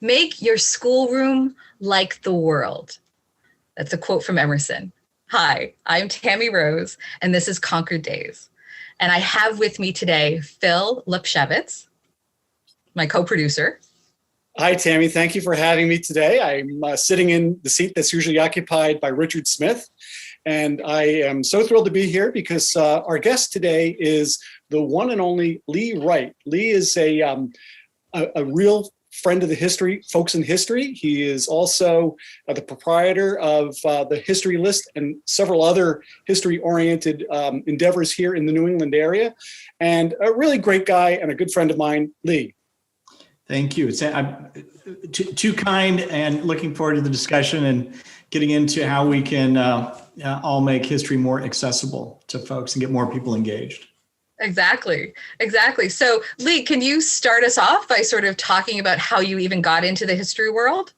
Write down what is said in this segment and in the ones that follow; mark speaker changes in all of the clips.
Speaker 1: Make your schoolroom like the world. That's a quote from Emerson. Hi, I'm Tammy Rose, and this is Concord Days. And I have with me today Phil Lupsiewicz, my co-producer.
Speaker 2: Hi, Tammy. Thank you for having me today. I'm sitting in the seat that's usually occupied by Richard Smith. And I am so thrilled to be here because our guest today is the one and only Lee Wright. Lee is a real friend of the folks in history. He is also the proprietor of the HistoryList and several other history-oriented endeavors here in the New England area. And a really great guy and a good friend of mine, Lee.
Speaker 3: Thank you. I'm too kind, and looking forward to the discussion and getting into how we can all make history more accessible to folks and get more people engaged.
Speaker 1: Exactly. So Lee, can you start us off by sort of talking about how you even got into the history world?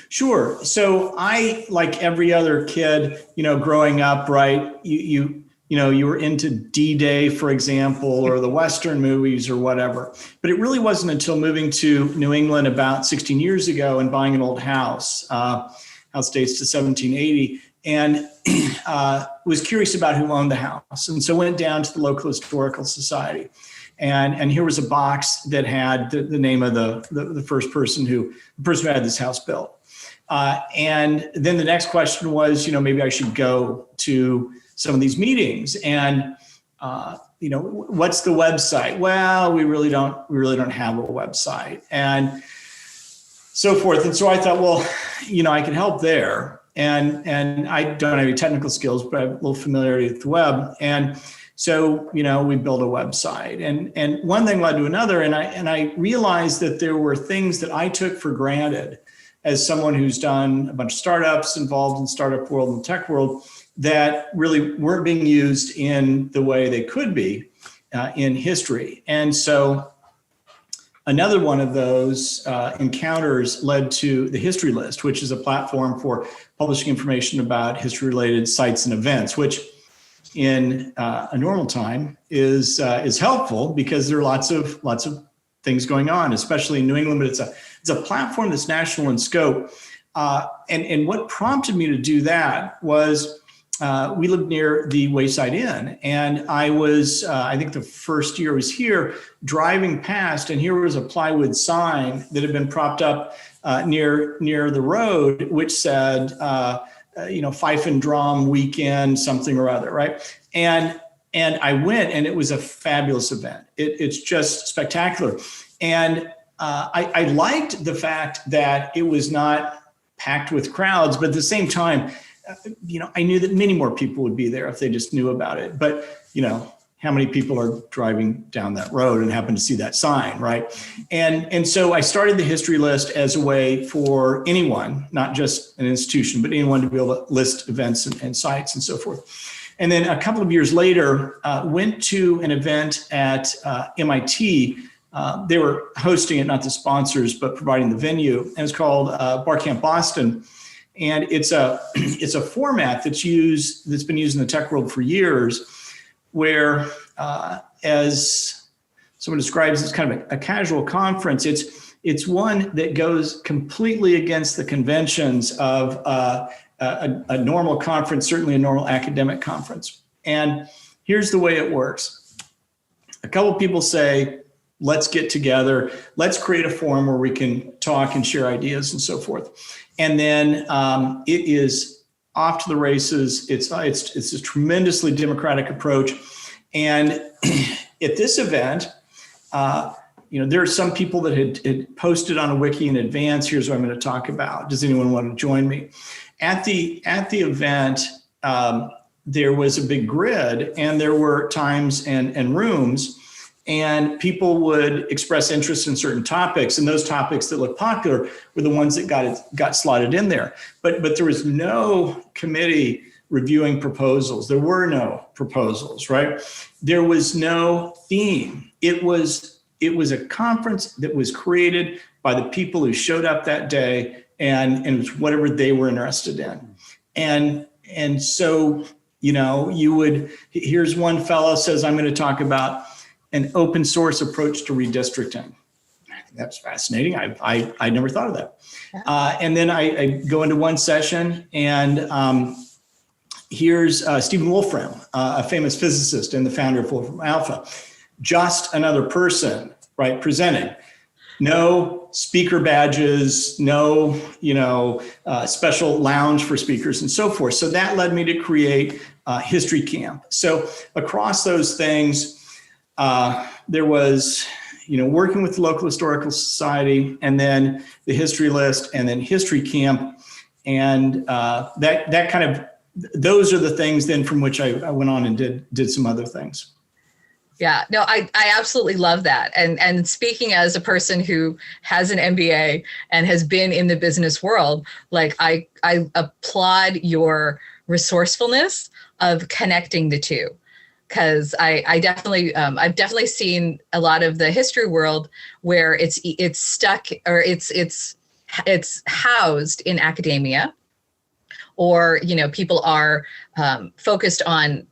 Speaker 3: Sure. So I, like every other kid, growing up, right, you were into D-Day, for example, or the Western movies or whatever. But it really wasn't until moving to New England about 16 years ago and buying an old house, house dates to 1780, and was curious about who owned the house. And so went down to the local historical society. And here was a box that had the name of the person who had this house built. And then the next question was, maybe I should go to some of these meetings, and what's the website? Well, we really don't have a website, and so forth. And so I thought, well, I can help there, and I don't have any technical skills, but I have a little familiarity with the web, and so we built a website, and one thing led to another, and I realized that there were things that I took for granted as someone who's done a bunch of startups, involved in startup world and tech world, that really weren't being used in the way they could be in history. And so another one of those encounters led to the HistoryList, which is a platform for publishing information about history-related sites and events, which in a normal time is helpful because there are lots of things going on, especially in New England, but it's a platform that's national in scope. And what prompted me to do that was we lived near the Wayside Inn, and I was, I think the first year I was here, driving past, and here was a plywood sign that had been propped up near the road, which said, Fife and Drum Weekend, something or other, right? And I went, and it was a fabulous event. It's just spectacular. And I liked the fact that it was not packed with crowds, but at the same time, I knew that many more people would be there if they just knew about it. But, how many people are driving down that road and happen to see that sign, right? And so I started the HistoryList as a way for anyone, not just an institution, but anyone to be able to list events and sites and so forth. And then a couple of years later, went to an event at MIT. They were hosting it, not the sponsors, but providing the venue. And it's called Bar Camp Boston. And it's a format that's been used in the tech world for years, where as someone describes, it's kind of a casual conference. It's one that goes completely against the conventions of a normal conference, certainly a normal academic conference. And here's the way it works. A couple of people say, let's get together, let's create a forum where we can talk and share ideas and so forth. And then it is off to the races. It's a tremendously democratic approach. And at this event, there are some people that had posted on a wiki in advance. Here's what I'm going to talk about. Does anyone want to join me? At the event, there was a big grid, and there were times and rooms, and people would express interest in certain topics, and those topics that looked popular were the ones that got slotted in there. But there was no committee reviewing proposals. There were no proposals, right? There was no theme. It was a conference that was created by the people who showed up that day, and it was whatever they were interested in. And so, here's one fellow says, I'm going to talk about an open source approach to redistricting. that's fascinating. I never thought of that. And then I go into one session, and here's Stephen Wolfram, a famous physicist and the founder of Wolfram Alpha. Just another person, right, presenting. No speaker badges, no, special lounge for speakers and so forth. So that led me to create History Camp. So across those things, there was, working with the local historical society, and then the HistoryList, and then History Camp. And that kind of, those are the things then from which I went on and did some other things.
Speaker 1: Yeah, no, I absolutely love that. And speaking as a person who has an MBA and has been in the business world, like I applaud your resourcefulness of connecting the two. Because I've definitely seen a lot of the history world where it's stuck, or it's housed in academia, or people are focused on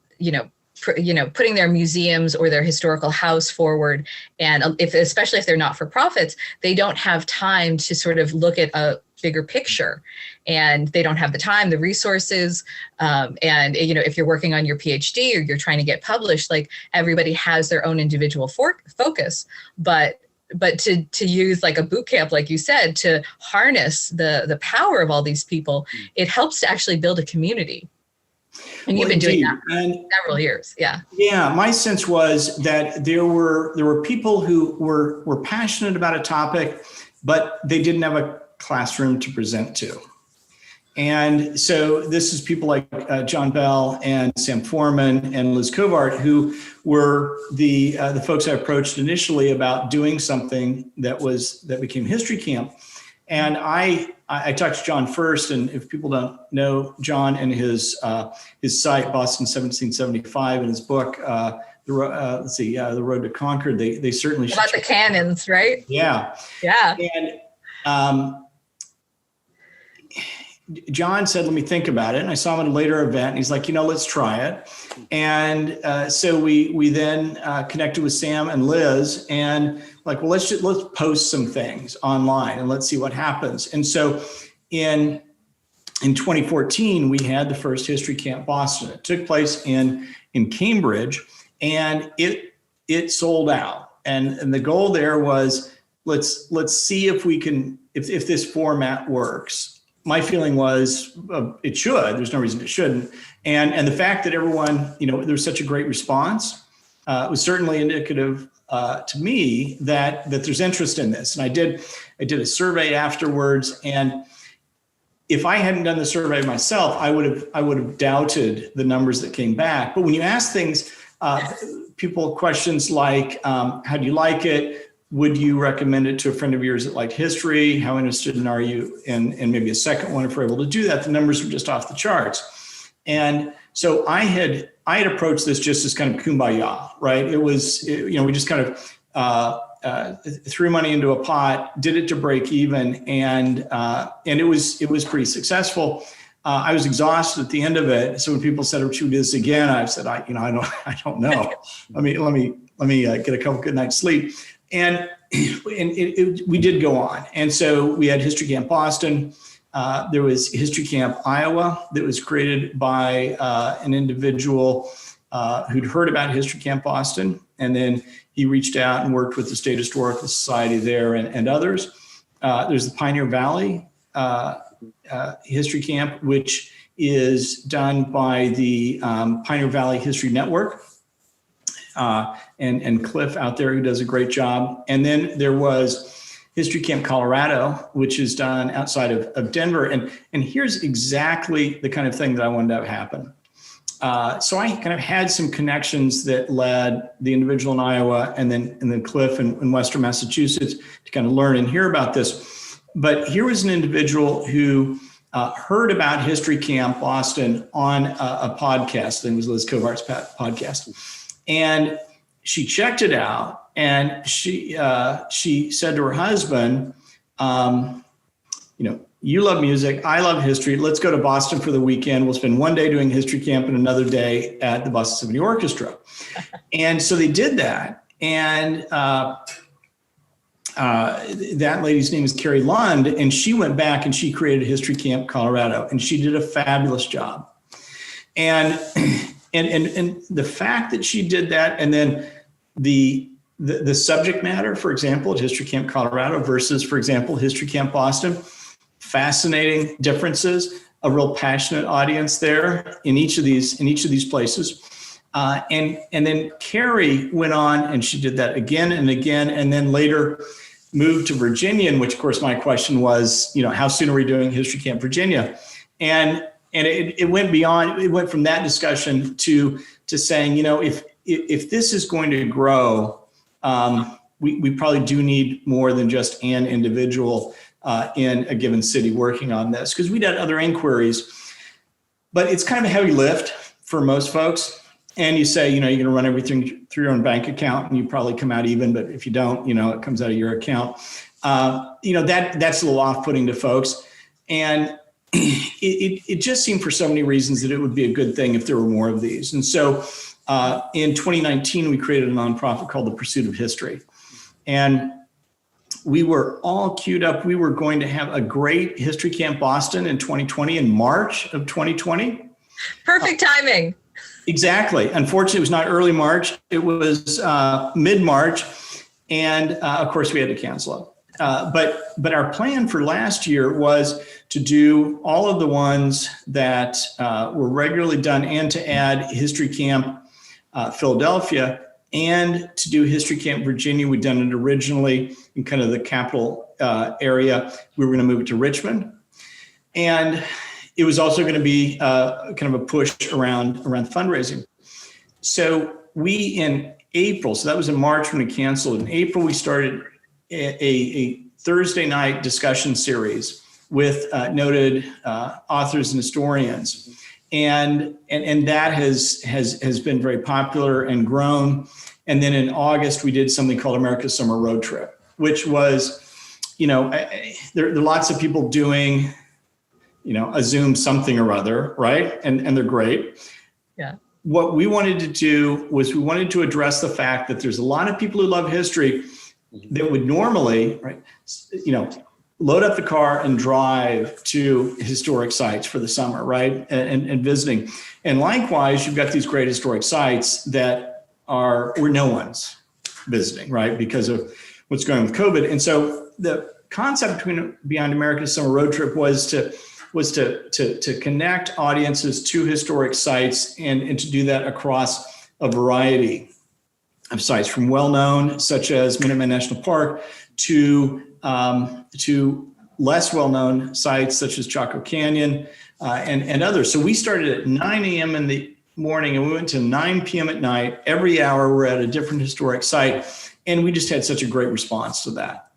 Speaker 1: putting their museums or their historical house forward, and especially if they're not for profits, they don't have time to sort of look at a bigger picture, and they don't have the time, the resources, and if you're working on your PhD or you're trying to get published, like everybody has their own individual focus, but to use like a boot camp, like you said, to harness the power of all these people, it helps to actually build a community. And you've been doing that for several years. Yeah. Yeah.
Speaker 3: My sense was that there were people who were passionate about a topic, but they didn't have a classroom to present to. And so this is people like John Bell and Sam Foreman and Liz Covart, who were the folks I approached initially about doing something that became History Camp. And I talked to John first, and if people don't know John and his site, Boston 1775, and his book, The Road to Concord, they certainly
Speaker 1: about the cannons, right?
Speaker 3: Yeah.
Speaker 1: Yeah.
Speaker 3: And John said, let me think about it. And I saw him at a later event, and he's like, let's try it. And so we then connected with Sam and Liz, and like, well, let's post some things online and let's see what happens. And so in 2014, we had the first History Camp Boston. It took place in Cambridge, and it sold out. And the goal there was, let's see if we can, if this format works. My feeling was it should. There's no reason it shouldn't. And the fact that everyone, there was such a great response was certainly indicative to me that there's interest in this. And I did a survey afterwards, and if I hadn't done the survey myself, I would have doubted the numbers that came back. But when you ask things, people questions like, how do you like it? Would you recommend it to a friend of yours that liked history? How interested are you in maybe a second one? If we're able to do that, the numbers were just off the charts. And so I had approached this just as kind of kumbaya, right? It was, we just kind of threw money into a pot, did it to break even, and it was pretty successful. I was exhausted at the end of it. So when people said, "Should we do this again?" I said, I don't know. Let me get a couple good nights sleep. And we did go on. And so we had History Camp Boston. There was History Camp Iowa that was created by an individual who'd heard about History Camp Boston. And then he reached out and worked with the State Historical Society there and others. There's the Pioneer Valley History Camp, which is done by the Pioneer Valley History Network. And Cliff out there, who does a great job. And then there was History Camp Colorado, which is done outside of Denver. And here's exactly the kind of thing that I wanted to have happen. So I kind of had some connections that led the individual in Iowa and then Cliff in Western Massachusetts to kind of learn and hear about this. But here was an individual who heard about History Camp Boston on a podcast. It was Liz Covart's podcast. And she checked it out, and she said to her husband, you love music, I love history. Let's go to Boston for the weekend. We'll spend one day doing History Camp and another day at the Boston Symphony Orchestra. And so they did that. And that lady's name is Carrie Lund, and she went back and she created History Camp Colorado, and she did a fabulous job. And the fact that she did that, and then the subject matter, for example, at History Camp Colorado versus, for example, History Camp Boston, fascinating differences, a real passionate audience there in each of these places. And then Carrie went on and she did that again and again, and then later moved to Virginia, in which, of course, my question was, how soon are we doing History Camp Virginia? And it went beyond, it went from that discussion to saying, if this is going to grow, we probably do need more than just an individual in a given city working on this, because we did other inquiries, but it's kind of a heavy lift for most folks. And you say, you're going to run everything through your own bank account and you probably come out even, but if you don't, it comes out of your account. That's a little off-putting to folks. And it just seemed for so many reasons that it would be a good thing if there were more of these. And so in 2019, we created a nonprofit called The Pursuit of History. And we were all queued up. We were going to have a great History Camp Boston in 2020, in March of 2020.
Speaker 1: Perfect timing.
Speaker 3: Exactly. Unfortunately, it was not early March. It was mid-March. And of course, we had to cancel it. But our plan for last year was to do all of the ones that were regularly done and to add History Camp Philadelphia and to do History Camp Virginia. We'd done it originally in kind of the capital area. We were going to move it to Richmond. And it was also going to be kind of a push around fundraising. So we, in April, so that was in March when we canceled. In April, we started a Thursday night discussion series with noted authors and historians. And that has been very popular and grown. And then in August, we did something called America's Summer Road Trip, which was, there are lots of people doing a Zoom something or other, right? And they're great.
Speaker 1: Yeah.
Speaker 3: What we wanted to do was we wanted to address the fact that there's a lot of people who love history that would normally, right, load up the car and drive to historic sites for the summer, right? And visiting. And likewise, you've got these great historic sites that are where no one's visiting, right? Because of what's going on with COVID. And so the concept Beyond America's Summer Road Trip was to connect audiences to historic sites and to do that across a variety of sites, from well-known, such as Minuteman National Park, to less well-known sites such as Chaco Canyon and others. So we started at 9 a.m. in the morning and we went to 9 p.m. at night. Every hour we're at a different historic site, and we just had such a great response to that.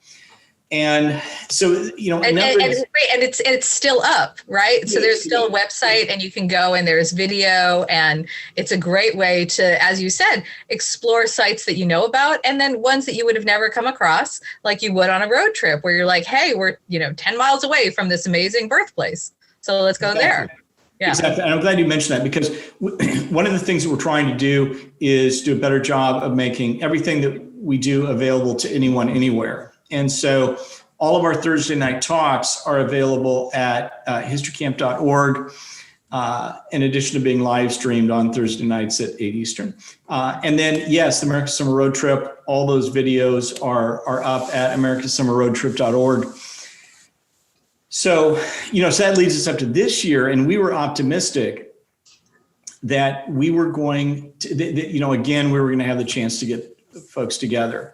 Speaker 3: And so, and
Speaker 1: it's still up, right? So there's still a website and you can go and there's video, and it's a great way to, as you said, explore sites that you know about, and then ones that you would have never come across, like you would on a road trip where you're like, hey, we're 10 miles away from this amazing birthplace, so let's go there. Yeah.
Speaker 3: Exactly. And I'm glad you mentioned that, because one of the things that we're trying to do is do a better job of making everything that we do available to anyone, anywhere. And so all of our Thursday night talks are available at historycamp.org, in addition to being live streamed on Thursday nights at 8 Eastern. And then, yes, the America's Summer Road Trip, all those videos are up at americasummerroadtrip.org. So, so that leads us up to this year, and we were optimistic that we were going to, again, we were going to have the chance to get folks together.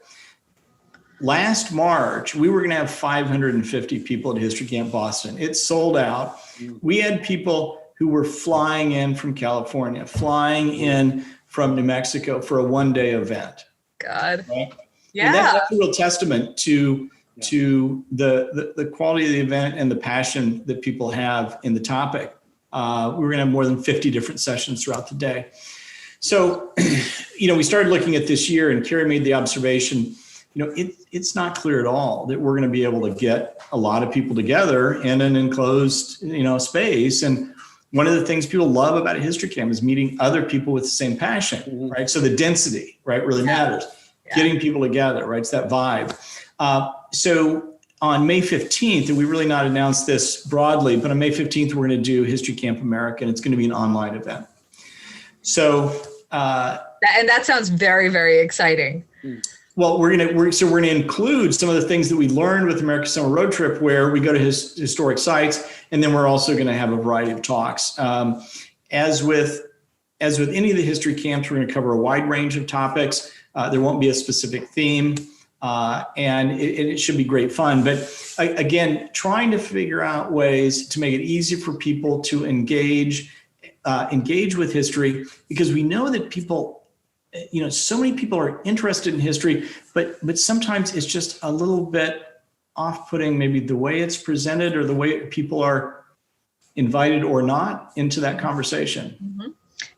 Speaker 3: Last March, we were going to have 550 people at History Camp Boston. It sold out. We had people who were flying in from California, flying in from New Mexico for a one-day event.
Speaker 1: God.
Speaker 3: Right?
Speaker 1: Yeah.
Speaker 3: And that's a real testament to the quality of the event and the passion that people have in the topic. We were going to have more than 50 different sessions throughout the day. So, we started looking at this year, and Carrie made the observation, it's not clear at all that we're going to be able to get a lot of people together in an enclosed, space. And one of the things people love about a history camp is meeting other people with the same passion, right? So the density, right, really matters. Yeah. Getting people together, right? It's that vibe. So on May 15th, and we really not announced this broadly, but on May 15th, we're going to do History Camp America, and it's going to be an online event. So,
Speaker 1: and that sounds very, very exciting.
Speaker 3: Well, we're going to include some of the things that we learned with America's Summer Road Trip, where we go to historic sites, and then we're also going to have a variety of talks. As with any of the history camps, we're going to cover a wide range of topics. There won't be a specific theme, and it should be great fun. But again, trying to figure out ways to make it easy for people to engage with history, because we know that people, so many people are interested in history, but sometimes it's just a little bit off-putting, maybe the way it's presented or the way people are invited or not into that conversation.
Speaker 1: Mm-hmm.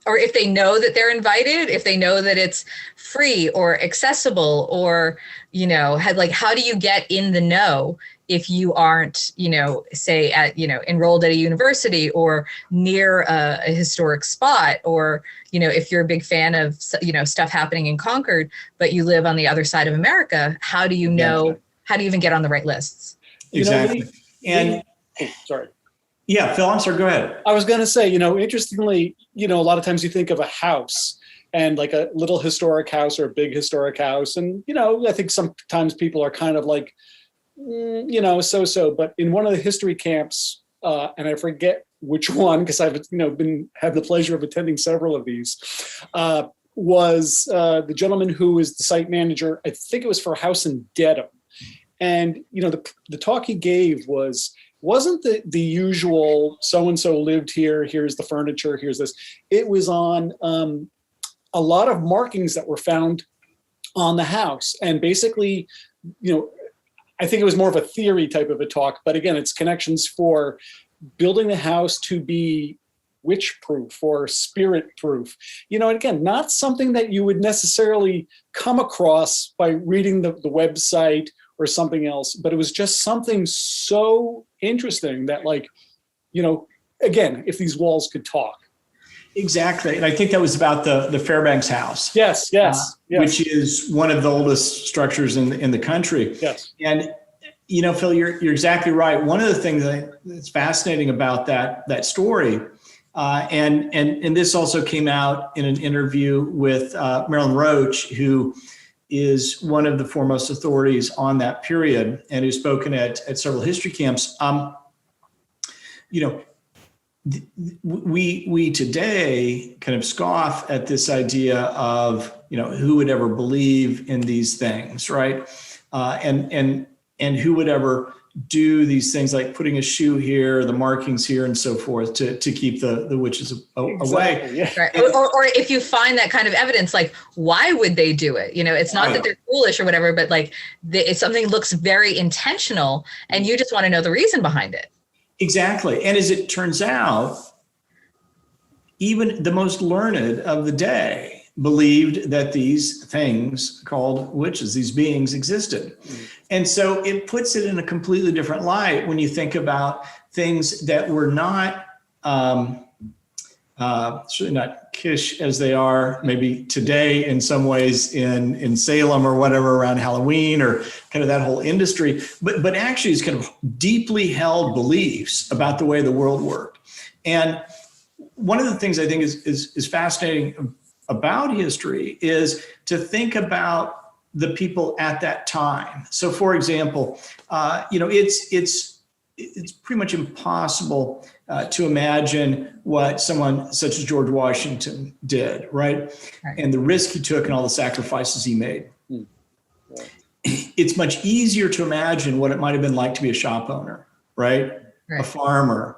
Speaker 1: Or if they know that they're invited, if they know that it's free or accessible, or, how do you get in the know if you aren't, say enrolled at a university or near a historic spot, or, if you're a big fan of, stuff happening in Concord, but you live on the other side of America, how do you know, how do you even get on the right lists?
Speaker 3: Exactly.
Speaker 2: Sorry.
Speaker 3: Yeah, Phil, I'm sorry, go ahead.
Speaker 2: I was going to say, interestingly, a lot of times you think of a house and like a little historic house or a big historic house. And, I think sometimes people are kind of like, so-so. But in one of the history camps, and I forget which one, because I've, had the pleasure of attending several of these, was the gentleman who was the site manager. I think it was for a house in Dedham. And, the talk he gave wasn't the usual so-and-so lived here, here's the furniture, here's this. It was on a lot of markings that were found on the house. And basically, I think it was more of a theory type of a talk, but again, it's connections for building the house to be witch-proof or spirit-proof. And again, not something that you would necessarily come across by reading the website or something else, but it was just something so interesting that, again, if these walls could talk.
Speaker 3: Exactly. And I think that was about the Fairbanks house.
Speaker 2: Yes.
Speaker 3: Which is one of the oldest structures in the country.
Speaker 2: Yes.
Speaker 3: And, Phil, you're exactly right. One of the things that's fascinating about that story, and this also came out in an interview with Marilyn Roach, who is one of the foremost authorities on that period and who's spoken at several history camps. We today kind of scoff at this idea of, who would ever believe in these things, right? And who would ever do these things like putting a shoe here, the markings here, and so forth to keep the witches away.
Speaker 2: Exactly, yeah.
Speaker 1: Right. Or if you find that kind of evidence, why would they do it? It's not that they're foolish or whatever, but if something looks very intentional and you just want to know the reason behind it.
Speaker 3: Exactly. And as it turns out, even the most learned of the day believed that these things called witches, these beings, existed. And so it puts it in a completely different light when you think about things that were not, certainly not kitsch as they are maybe today in some ways in Salem or whatever around Halloween or kind of that whole industry, but actually it's kind of deeply held beliefs about the way the world worked. And one of the things I think is fascinating about history is to think about the people at that time. So, for example, it's pretty much impossible to imagine what someone such as George Washington did, right? And the risk he took and all the sacrifices he made. It's much easier to imagine what it might have been like to be a shop owner, right? A farmer,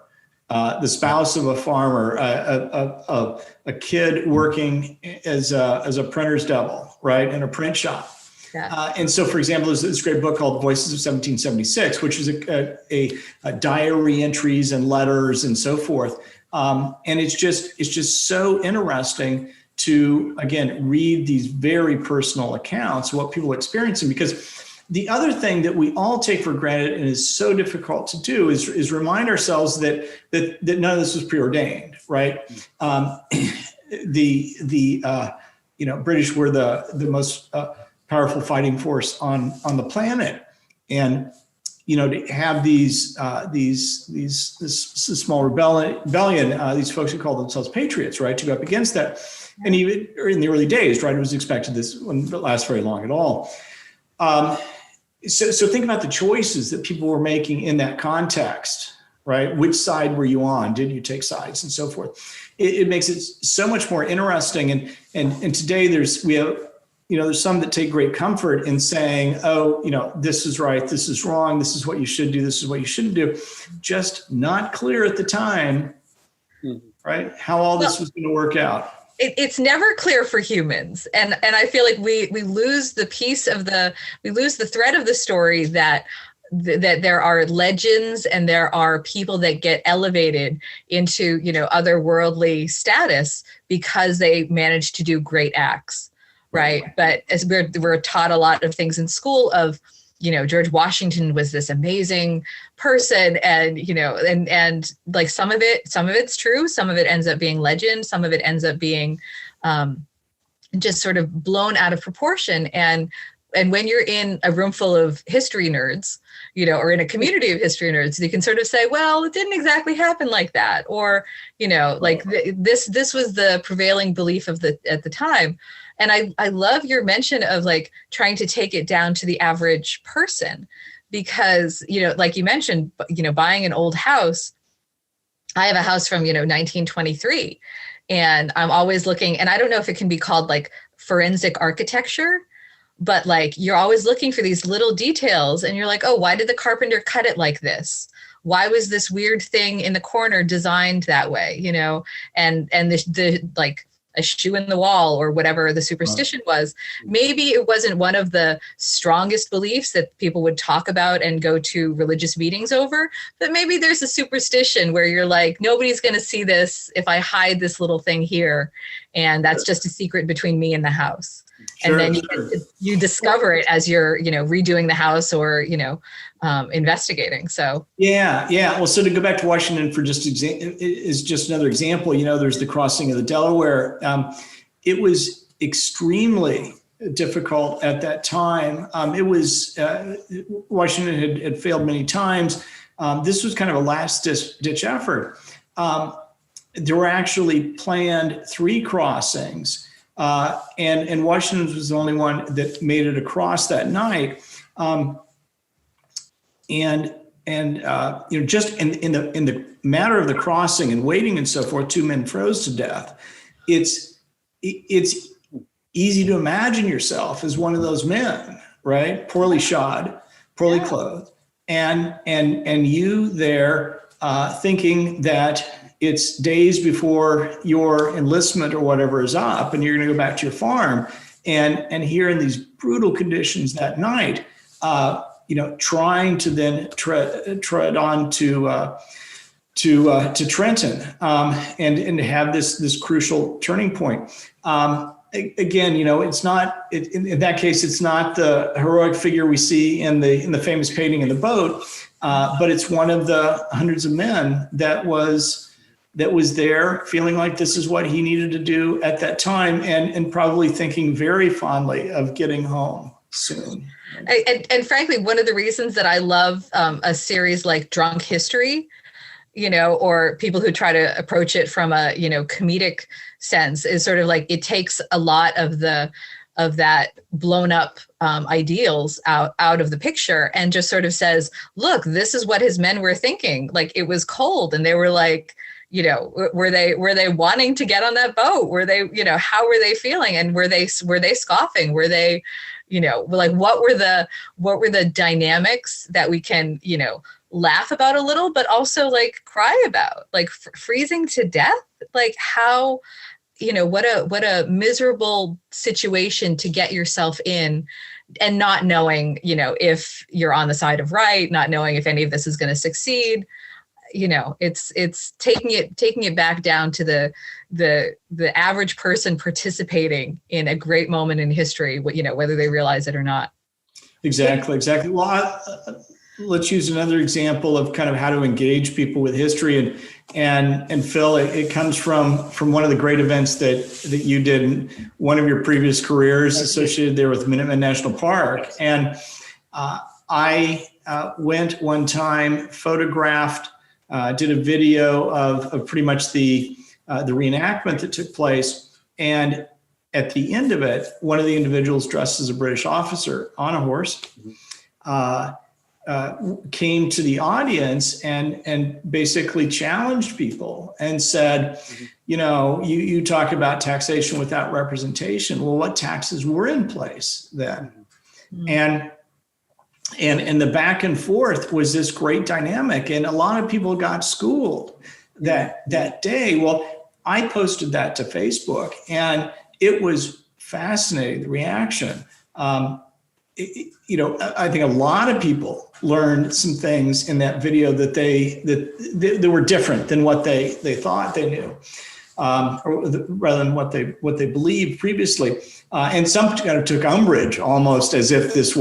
Speaker 3: the spouse of a farmer, a kid working as a printer's devil, right, in a print shop. Yeah. And so, for example, there's this great book called Voices of 1776, which is a diary entries and letters and so forth. And it's just so interesting to, again, read these very personal accounts of what people are experiencing, because the other thing that we all take for granted and is so difficult to do is remind ourselves that none of this was preordained, right? British were the most powerful fighting force on the planet. And to have this small rebellion, these folks who call themselves patriots, right, to go up against that. And even in the early days, right, it was expected this wouldn't last very long at all. So think about the choices that people were making in that context, right? Which side were you on? Did you take sides and so forth? It makes it so much more interesting. And today there's some that take great comfort in saying, oh, this is right, this is wrong, this is what you should do, this is what you shouldn't do. Just not clear at the time, right? How all this was going to work out.
Speaker 1: It's never clear for humans. And I feel like we lose the thread of the story that there are legends and there are people that get elevated into, otherworldly status because they managed to do great acts. Right. But as we're taught a lot of things in school of, George Washington was this amazing person, and, and like some of it's true. Some of it ends up being legend. Some of it ends up being just sort of blown out of proportion. And when you're in a room full of history nerds, or in a community of history nerds, you can sort of say, well, it didn't exactly happen like that. Or, this was the prevailing belief at the time. And I love your mention of like trying to take it down to the average person, because, like you mentioned, buying an old house. I have a house from, 1923, and I'm always looking, and I don't know if it can be called like forensic architecture, but like you're always looking for these little details, and you're like, oh, why did the carpenter cut it like this? Why was this weird thing in the corner designed that way? And the like a shoe in the wall or whatever the superstition was. Maybe it wasn't one of the strongest beliefs that people would talk about and go to religious meetings over, but maybe there's a superstition where you're like, nobody's going to see this if I hide this little thing here. And that's just a secret between me and the house. Sure, and then you discover it as you're, redoing the house or, investigating. So
Speaker 3: yeah. Well, so to go back to Washington for just another example, there's the crossing of the Delaware. It was extremely difficult at that time. It was Washington had failed many times. This was kind of a last ditch effort. There were actually planned 3 crossings. And Washington was the only one that made it across that night. Just in the matter of the crossing and waiting and so forth, 2 men froze to death. It's easy to imagine yourself as one of those men, right? Poorly shod, poorly clothed, and you there thinking that it's days before your enlistment or whatever is up, and you're going to go back to your farm, and here in these brutal conditions that night, trying to then tread on to Trenton, and to have this crucial turning point. Again, it's not in that case. It's not the heroic figure we see in the famous painting in the boat, but it's one of the hundreds of men that was there feeling like this is what he needed to do at that time, and probably thinking very fondly of getting home soon.
Speaker 1: And frankly, one of the reasons that I love a series like Drunk History, or people who try to approach it from a, comedic sense, is sort of like it takes a lot of that blown up ideals out of the picture and just sort of says, look, this is what his men were thinking. Like, it was cold and they were like, were they wanting to get on that boat? Were they, how were they feeling? And were they scoffing? Were they, like, what were the dynamics that we can, laugh about a little, but also like cry about, like freezing to death? Like, how, what a miserable situation to get yourself in, and not knowing, if you're on the side of Wright, not knowing if any of this is going to succeed. It's taking it back down to the average person participating in a great moment in history, whether they realize it or not.
Speaker 3: Exactly. Well, let's use another example of kind of how to engage people with history. And Phil, it comes from one of the great events that you did in one of your previous careers associated there with Minuteman National Park. And I went one time, photographed, did a video of pretty much the reenactment that took place. And at the end of it, one of the individuals dressed as a British officer on a horse came to the audience and basically challenged people and said, you talk about taxation without representation. Well, what taxes were in place then? And the back and forth was this great dynamic. And a lot of people got schooled that day. Well, I posted that to Facebook, and it was fascinating, the reaction. I think a lot of people learned some things in that video that they were different than what they thought they knew, or rather than what they believed previously. And some kind of took umbrage, almost as if this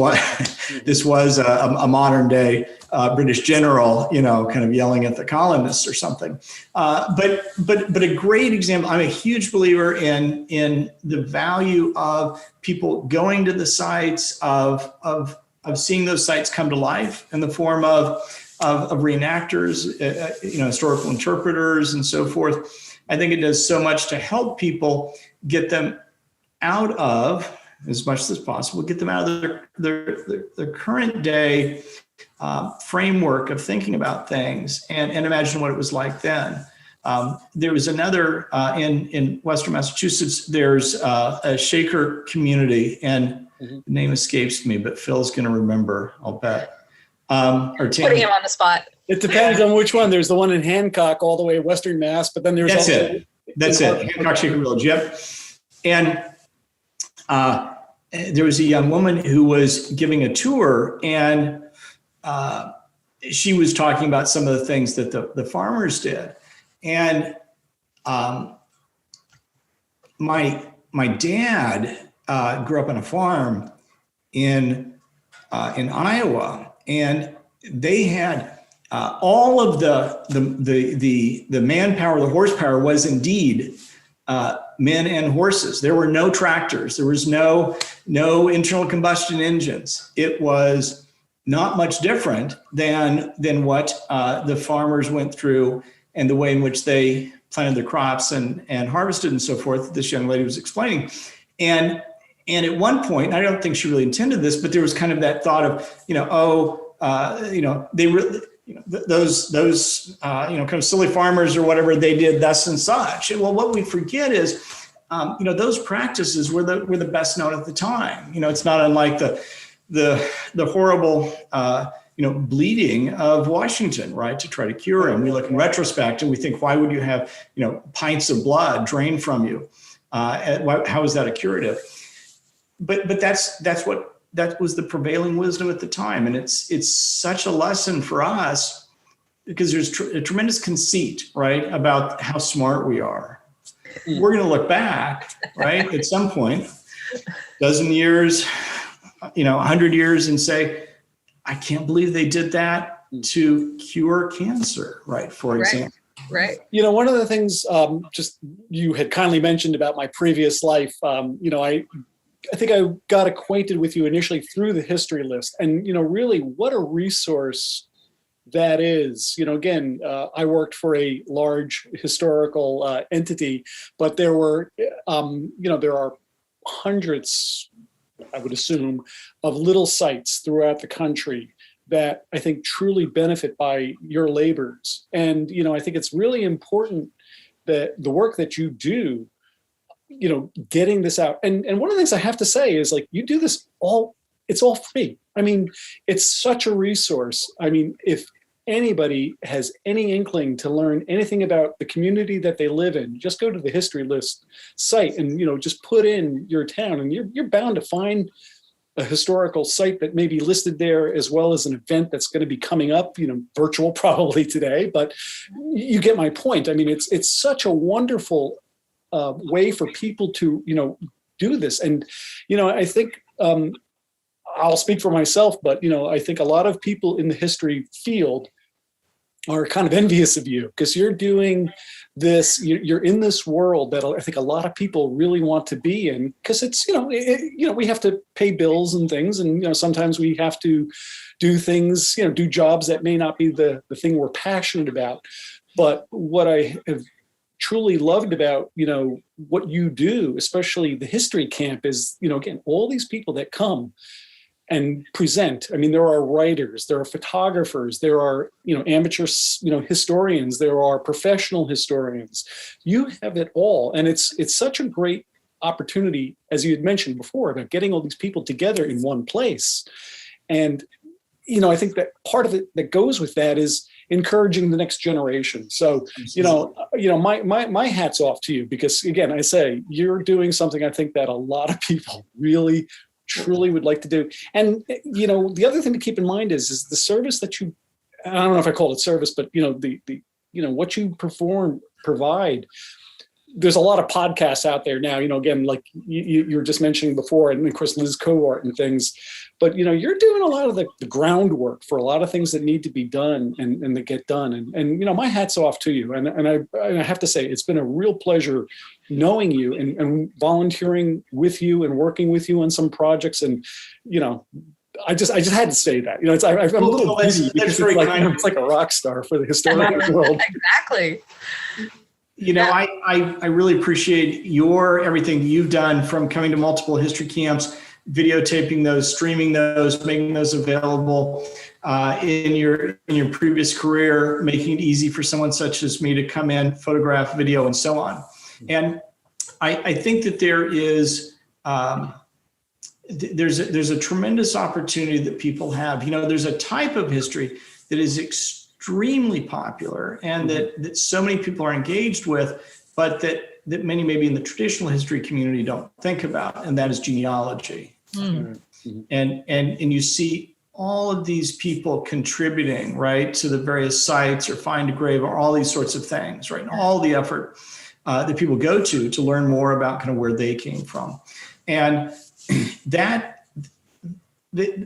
Speaker 3: was a modern day British general, kind of yelling at the colonists or something. But a great example. I'm a huge believer in the value of people going to the sites, of seeing those sites come to life in the form of reenactors, historical interpreters, and so forth. I think it does so much to help people get them out of, as much as possible, get them out of their current day framework of thinking about things and imagine what it was like then. There was another in Western Massachusetts, there's a Shaker community, and the name escapes me, but Phil's going to remember, I'll bet. Or Tammy.
Speaker 1: Putting him on the spot.
Speaker 2: It depends on which one. There's the one in Hancock all the way in Western Mass, but then there's
Speaker 3: That's it. Hancock Shaker Village. Yep. And there was a young woman who was giving a tour, and she was talking about some of the things that the farmers did. And my dad grew up on a farm in Iowa, and they had all of the manpower, the horsepower was indeed men and horses. There were no tractors. There was no internal combustion engines. It was not much different than what the farmers went through and the way in which they planted their crops and harvested and so forth. This young lady was explaining. And at one point, I don't think she really intended this, but there was kind of that thought of, they really, those kind of silly farmers or whatever, they did thus and such. And well, what we forget is, those practices were the best known at the time. It's not unlike the horrible, bleeding of Washington, right, to try to cure him. We look in retrospect and we think, why would you have, pints of blood drained from you? How is that a curative? But that was the prevailing wisdom at the time. And it's such a lesson for us because there's a tremendous conceit, right, about how smart we are. We're going to look back, right, at some point, dozen years, 100 years, and say, I can't believe they did that to cure cancer, right, for example.
Speaker 1: Right.
Speaker 2: One of the things just you had kindly mentioned about my previous life, I think I got acquainted with you initially through the History List, and really what a resource that is. Again, I worked for a large historical entity, but there were, there are hundreds, I would assume, of little sites throughout the country that I think truly benefit by your labors. And I think it's really important that the work that you do, getting this out. And one of the things I have to say is, like, you do this it's all free. I mean, it's such a resource. I mean, if anybody has any inkling to learn anything about the community that they live in, just go to the HistoryList site and, just put in your town, and you're bound to find a historical site that may be listed there, as well as an event that's going to be coming up, virtual probably today, but you get my point. I mean, it's such a wonderful way for people to, do this. And, I think I'll speak for myself, but, I think a lot of people in the history field are kind of envious of you because you're doing you're in this world that I think a lot of people really want to be in, because it's, we have to pay bills and things. And, sometimes we have to do things, do jobs that may not be the thing we're passionate about. But what I have truly loved about, what you do, especially the history camp, is, again, all these people that come and present. I mean, there are writers, there are photographers, there are, amateur, historians, there are professional historians. You have it all. And it's such a great opportunity, as you had mentioned before, about getting all these people together in one place. And, I think that part of it that goes with that is encouraging the next generation. So, my hat's off to you, because again, I say you're doing something I think that a lot of people really truly would like to do. And, the other thing to keep in mind is the service that you, I don't know if I call it service, but, what you provide. There's a lot of podcasts out there now, again, like you were just mentioning before, and of course, Liz Cohort and things, but, you're doing a lot of the groundwork for a lot of things that need to be done and that get done. And my hat's off to you. And I have to say, it's been a real pleasure knowing you and volunteering with you and working with you on some projects. And, I just had to say that, I'm a little busy because it's like a rock star for the historical world.
Speaker 1: Exactly.
Speaker 3: I really appreciate everything you've done, from coming to multiple history camps, videotaping those, streaming those, making those available in your previous career, making it easy for someone such as me to come in, photograph, video, and so on. And I think that there is there's a tremendous opportunity that people have. There's a type of history that is extremely popular and that so many people are engaged with, but that many maybe in the traditional history community don't think about, and that is genealogy. And you see all of these people contributing, right, to the various sites or find a grave or all these sorts of things, right, and all the effort that people go to learn more about kind of where they came from. And that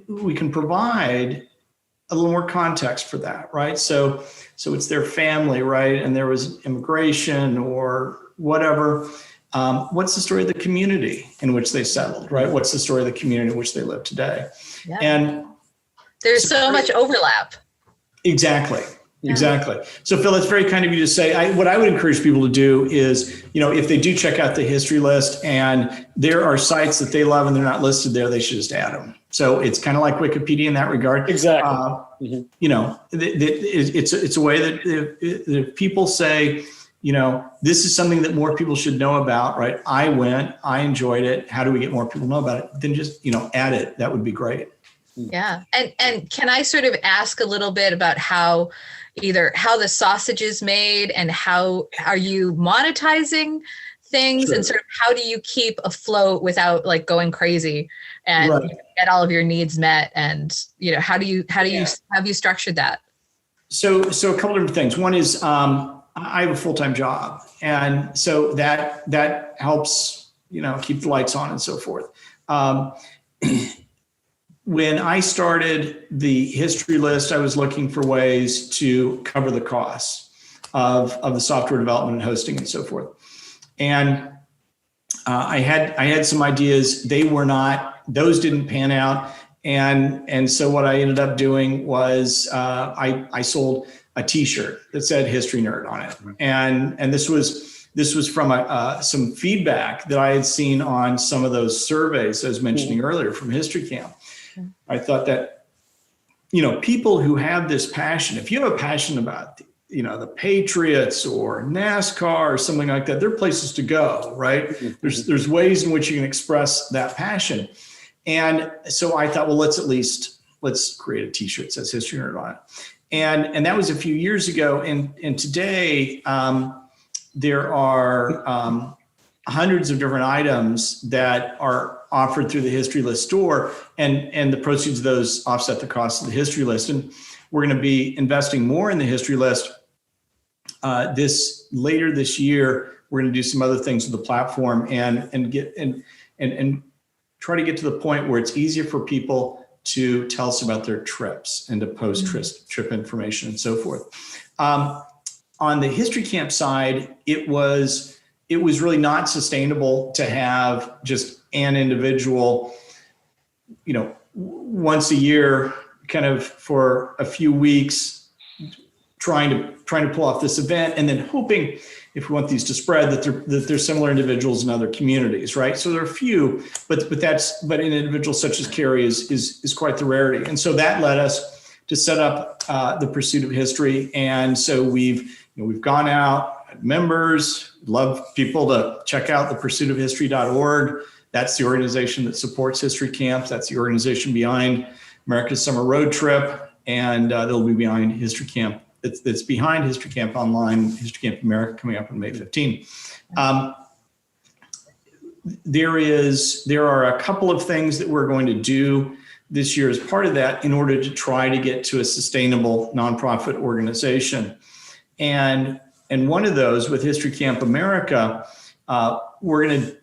Speaker 3: we can provide a little more context for that, right? So it's their family, right? And there was immigration or whatever. What's the story of the community in which they settled, right? What's the story of the community in which they live today? Yeah. And
Speaker 1: there's so much overlap.
Speaker 3: Exactly. Exactly. So Phil, it's very kind of you to say, what I would encourage people to do is, if they do check out the history list and there are sites that they love and they're not listed there, they should just add them. So it's kind of like Wikipedia in that regard.
Speaker 2: Exactly.
Speaker 3: It's a way that if people say, this is something that more people should know about, right? I went, I enjoyed it. How do we get more people to know about it? Then just, add it. That would be great.
Speaker 1: Yeah. And can I sort of ask a little bit about how the sausage is made and how are you monetizing things? Sure. And sort of how do you keep afloat without like going crazy and get all of your needs met? And, how do you have you structured that?
Speaker 3: So a couple different things. One is, I have a full-time job. And so that helps, keep the lights on and so forth. When I started the history list, I was looking for ways to cover the costs of the software development and hosting and so forth. And I had some ideas. Those didn't pan out. And so what I ended up doing was I sold a T-shirt that said History Nerd on it. And this was from some feedback that I had seen on some of those surveys I was mentioning earlier from History Camp. I thought that, people who have this passion, if you have a passion about, the Patriots or NASCAR or something like that, there are places to go, right? There's ways in which you can express that passion. And so I thought, well, let's create a T-shirt that says History Nerd on it. And that was a few years ago. And today there are hundreds of different items that are offered through the History List store, and the proceeds of those offset the cost of the History List. And we're going to be investing more in the History List later this year. We're going to do some other things with the platform and try to get to the point where it's easier for people to tell us about their trips and to post trip information and so forth. on the history camp side, it was really not sustainable to have just an individual, once a year, kind of for a few weeks, trying to pull off this event, and then hoping, if we want these to spread, that there's similar individuals in other communities, right? So there are a few, but an individual such as Carrie is quite the rarity, and so that led us to set up the Pursuit of History, and so we've gone out, members, love people to check out the pursuitofhistory.org. That's the organization that supports history camps. That's the organization behind America's Summer Road Trip, and they'll be behind History Camp. It's behind History Camp Online, History Camp America, coming up on May 15. There are a couple of things that we're going to do this year as part of that in order to try to get to a sustainable nonprofit organization. And one of those with History Camp America, we're going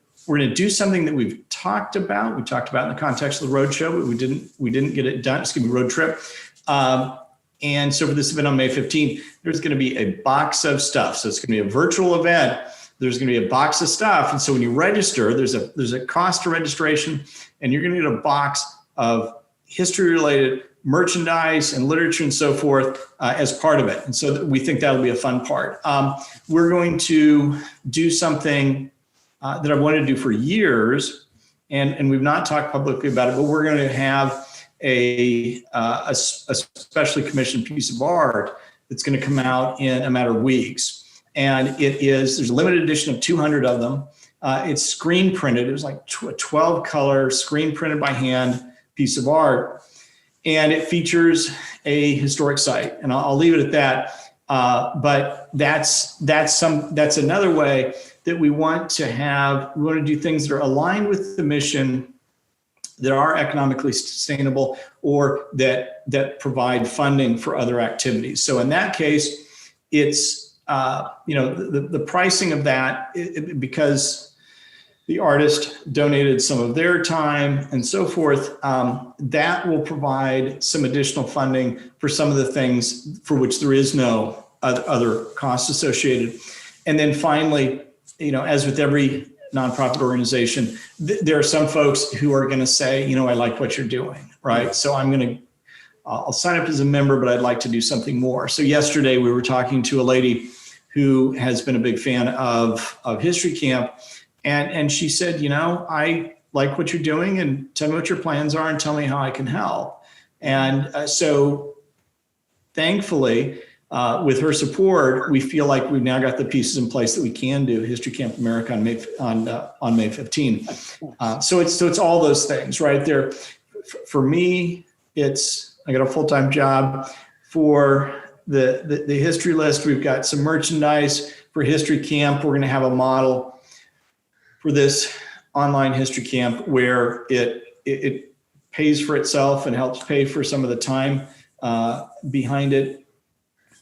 Speaker 3: to do something that we've talked about. We talked about in the context of the road show, but we didn't get it done. It's going to be Road Trip. And so for this event on May 15th, there's going to be a box of stuff. So it's going to be a virtual event. There's going to be a box of stuff. And so when you register, there's a cost to registration, and you're going to get a box of history-related merchandise and literature and so forth as part of it. And so we think that'll be a fun part. We're going to do something that I've wanted to do for years, and we've not talked publicly about it, but we're going to have a specially commissioned piece of art that's going to come out in a matter of weeks. And there's a limited edition of 200 of them. It's screen printed. It was like a 12 color screen printed by hand piece of art. And it features a historic site. And I'll leave it at that. But that's another way that we want to do things that are aligned with the mission, that are economically sustainable, or that provide funding for other activities. So in that case, it's the pricing of that, because the artist donated some of their time and so forth, that will provide some additional funding for some of the things for which there is no other costs associated. And then finally, as with every nonprofit organization, there are some folks who are going to say, I like what you're doing, right? So I'll sign up as a member, but I'd like to do something more. So yesterday we were talking to a lady who has been a big fan of History Camp, and she said, I like what you're doing, and tell me what your plans are and tell me how I can help. And so thankfully, with her support, we feel like we've now got the pieces in place that we can do History Camp America on May 15. So it's all those things right there. For me, I got a full-time job. For the History List, we've got some merchandise. For History Camp, we're going to have a model for this online history camp where it pays for itself and helps pay for some of the time behind it.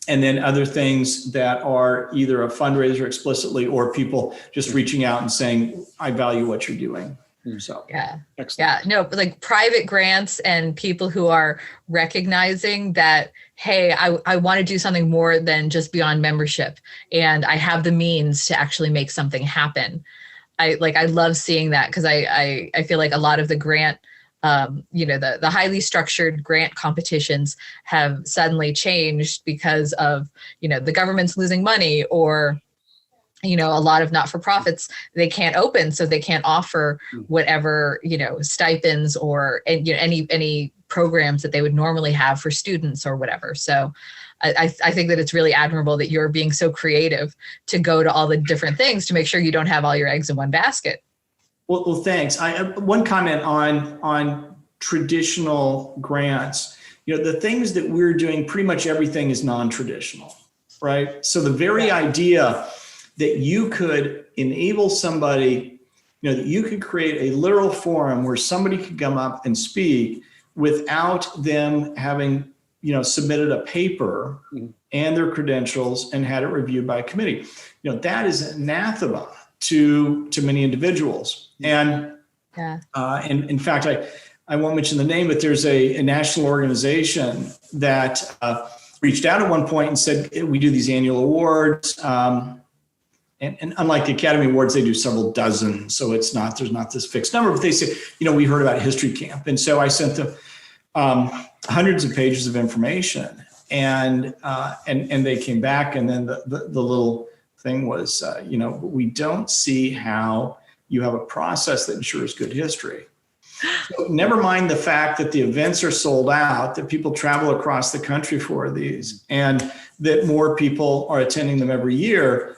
Speaker 3: And then other things that are either a fundraiser explicitly or people just reaching out and saying, I value what you're doing. So
Speaker 1: yeah.
Speaker 2: Excellent.
Speaker 1: Yeah, no, like private grants and people who are recognizing that, hey, I want to do something more than just beyond membership, and I have the means to actually make something happen. I love seeing that, because I feel like a lot of the grant, the highly structured grant competitions have suddenly changed because of, the government's losing money, or, a lot of not-for-profits, they can't open, so they can't offer whatever, stipends or any programs that they would normally have for students or whatever. So I think that it's really admirable that you're being so creative to go to all the different things to make sure you don't have all your eggs in one basket.
Speaker 3: Well, thanks. One comment on traditional grants. The things that we're doing, pretty much everything is non-traditional, right? So the very idea that you could enable somebody, that you could create a literal forum where somebody could come up and speak without them having, submitted a paper and their credentials and had it reviewed by a committee. That is anathema to many individuals. And in fact, I won't mention the name, but there's a national organization that reached out at one point and said, we do these annual awards. And unlike the Academy Awards, they do several dozen. So there's not this fixed number, but they say, we heard about History Camp. And so I sent them hundreds of pages of information, and they came back. And then the little thing was, we don't see how you have a process that ensures good history. So never mind the fact that the events are sold out, that people travel across the country for these, and that more people are attending them every year.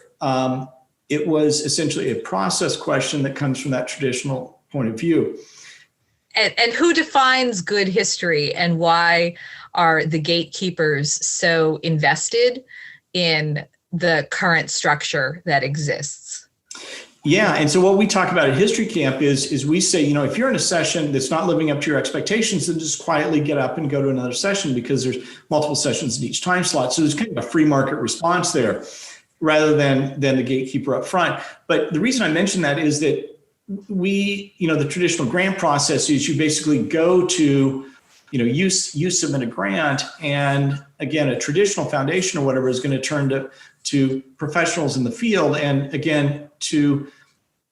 Speaker 3: It was essentially a process question that comes from that traditional point of view.
Speaker 1: And who defines good history, and why are the gatekeepers so invested in the current structure that exists?
Speaker 3: Yeah, and so what we talk about at History Camp is we say, if you're in a session that's not living up to your expectations, then just quietly get up and go to another session, because there's multiple sessions in each time slot. So there's kind of a free market response there, rather than the gatekeeper up front. But the reason I mention that is that the traditional grant process is you basically go to, you submit a grant, and again, a traditional foundation or whatever is going to turn to professionals in the field. And again, to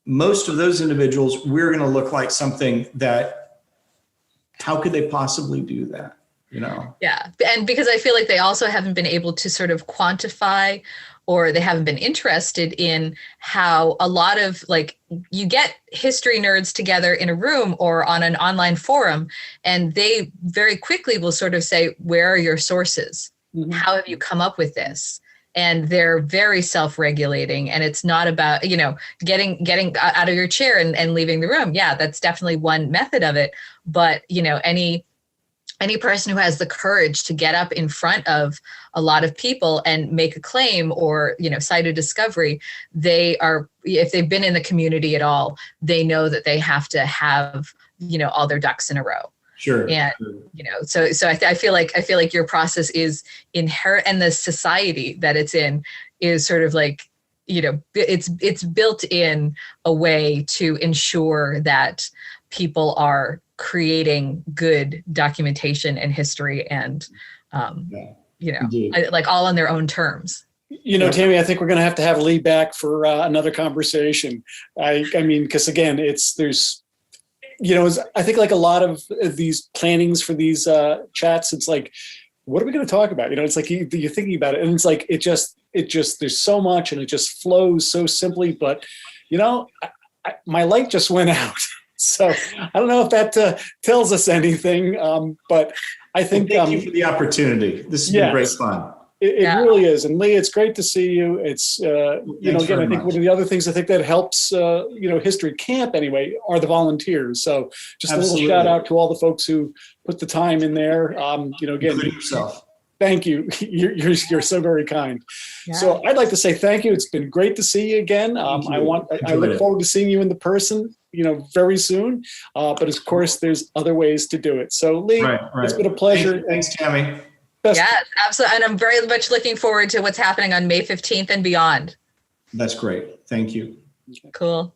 Speaker 3: most of those individuals, we're going to look like something that, how could they possibly do that?
Speaker 1: Yeah. And because I feel like they also haven't been able to sort of quantify, or they haven't been interested in how a lot of, you get history nerds together in a room or on an online forum, and they very quickly will sort of say, where are your sources? Mm-hmm. How have you come up with this? And they're very self-regulating, and it's not about, getting out of your chair and leaving the room. Yeah, that's definitely one method of it. But, any person who has the courage to get up in front of a lot of people and make a claim, or, cite a discovery, if they've been in the community at all, they know that they have to have, all their ducks in a row.
Speaker 3: Sure.
Speaker 1: And, so I feel like your process is inherent, and the society that it's in is sort of it's built in a way to ensure that people are creating good documentation and history, and all on their own terms.
Speaker 2: Tammy, I think we're going to have Lee back for another conversation. I mean, because again, there's I think like a lot of these plannings for these chats, it's like, what are we going to talk about? It's like you're thinking about it, and it's like it just there's so much, and it just flows so simply. But my light just went out. So I don't know if that tells us anything, but I think
Speaker 3: thank you for the opportunity. This has been great fun.
Speaker 2: It really is. And Lee, it's great to see you. It's, again, I think one of the other things I think that helps, History Camp anyway, are the volunteers. So just Absolutely. A little shout out to all the folks who put the time in there. Again,
Speaker 3: including yourself.
Speaker 2: Thank you. You're so very kind. Yeah. So I'd like to say thank you. It's been great to see you again. I look forward to seeing you in the person, very soon. But of course, there's other ways to do it. So Lee, It's been a pleasure.
Speaker 3: Thanks, Tammy.
Speaker 1: Yes, absolutely. And I'm very much looking forward to what's happening on May 15th and beyond.
Speaker 3: That's great. Thank you.
Speaker 1: Cool.